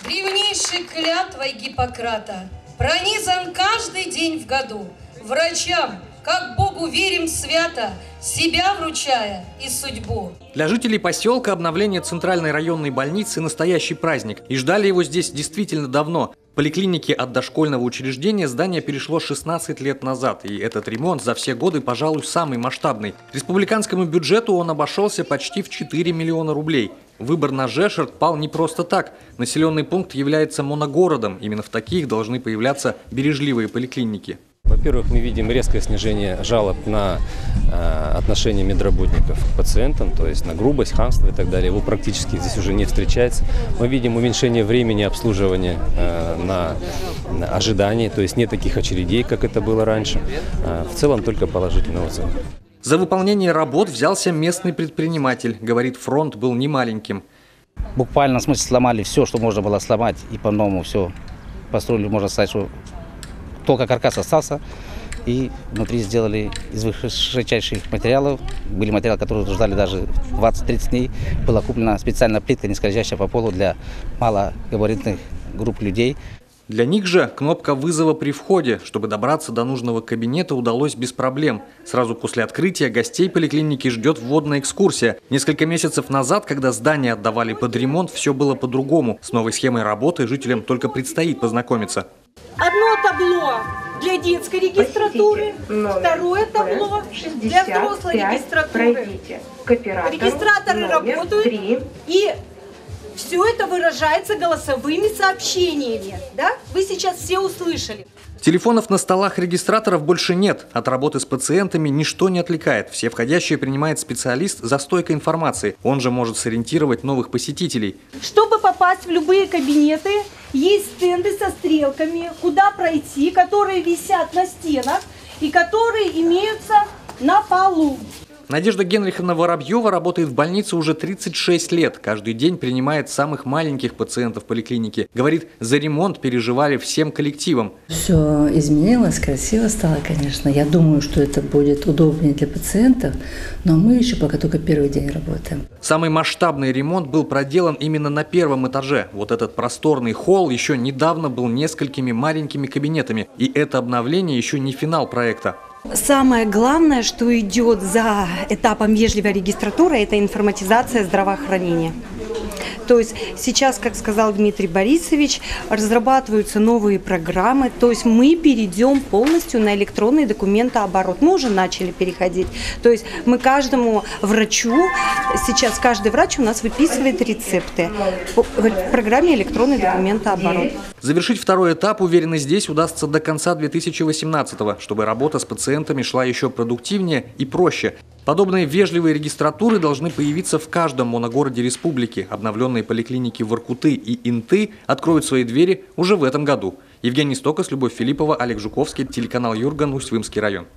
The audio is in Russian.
Древнейшей клятвой Гиппократа пронизан каждый день в году. Врачам, как Богу верим свято, себя вручая и судьбу. Для жителей поселка обновление центральной районной больницы – настоящий праздник. И ждали его здесь действительно давно. В поликлинике от дошкольного учреждения здание перешло 16 лет назад. И этот ремонт за все годы, пожалуй, самый масштабный. Республиканскому бюджету он обошелся почти в 4 миллиона рублей. Выбор на Жешерд пал не просто так. Населенный пункт является моногородом. Именно в таких должны появляться бережливые поликлиники. Во-первых, мы видим резкое снижение жалоб на отношение медработников к пациентам, то есть на грубость, хамство и так далее. Его практически здесь уже не встречается. Мы видим уменьшение времени обслуживания на ожидании, то есть нет таких очередей, как это было раньше. В целом только положительные отзывы. За выполнение работ взялся местный предприниматель. Говорит, фронт был немаленьким. Буквально, в смысле, сломали все, что можно было сломать, и по-новому все построили, можно сказать, что только каркас остался, и внутри сделали из высочайших материалов. Были материалы, которые ждали даже 20-30 дней. Была куплена специальная плитка, не скользящая по полу для малогабаритных групп людей. Для них же кнопка вызова при входе. Чтобы добраться до нужного кабинета, удалось без проблем. Сразу после открытия гостей поликлиники ждет вводная экскурсия. Несколько месяцев назад, когда здание отдавали под ремонт, все было по-другому. С новой схемой работы жителям только предстоит познакомиться. Одно табло для детской регистратуры, второе табло для взрослой регистратуры. Регистраторы работают, и все это выражается голосовыми сообщениями. Да? Вы сейчас все услышали. Телефонов на столах регистраторов больше нет. От работы с пациентами ничто не отвлекает. Все входящие принимает специалист за стойкой информации. Он же может сориентировать новых посетителей. Чтобы попасть в любые кабинеты, есть стенды со стрелками, куда пройти, которые висят на стенах и которые имеются на полу. Надежда Генриховна Воробьева работает в больнице уже 36 лет. Каждый день принимает самых маленьких пациентов поликлиники. Говорит, за ремонт переживали всем коллективом. Все изменилось, красиво стало, конечно. Я думаю, что это будет удобнее для пациентов, но мы еще пока только первый день работаем. Самый масштабный ремонт был проделан именно на первом этаже. Вот этот просторный холл еще недавно был несколькими маленькими кабинетами. И это обновление еще не финал проекта. Самое главное, что идет за этапом вежливой регистратуры, это информатизация здравоохранения. То есть сейчас, как сказал Дмитрий Борисович, разрабатываются новые программы, то есть мы перейдем полностью на электронный документооборот. Мы уже начали переходить. То есть мы каждому врачу, сейчас каждый врач у нас выписывает рецепты в программе электронный документооборот. Завершить второй этап, уверены, здесь удастся до конца 2018-го, чтобы работа с пациентами шла еще продуктивнее и проще. Подобные вежливые регистратуры должны появиться в каждом моногороде республики. Обновленные поликлиники Воркуты и Инты откроют свои двери уже в этом году. Евгений Стокос, Любовь Филиппова, Олег Жуковский, телеканал Юрган, Усть-Вымский район.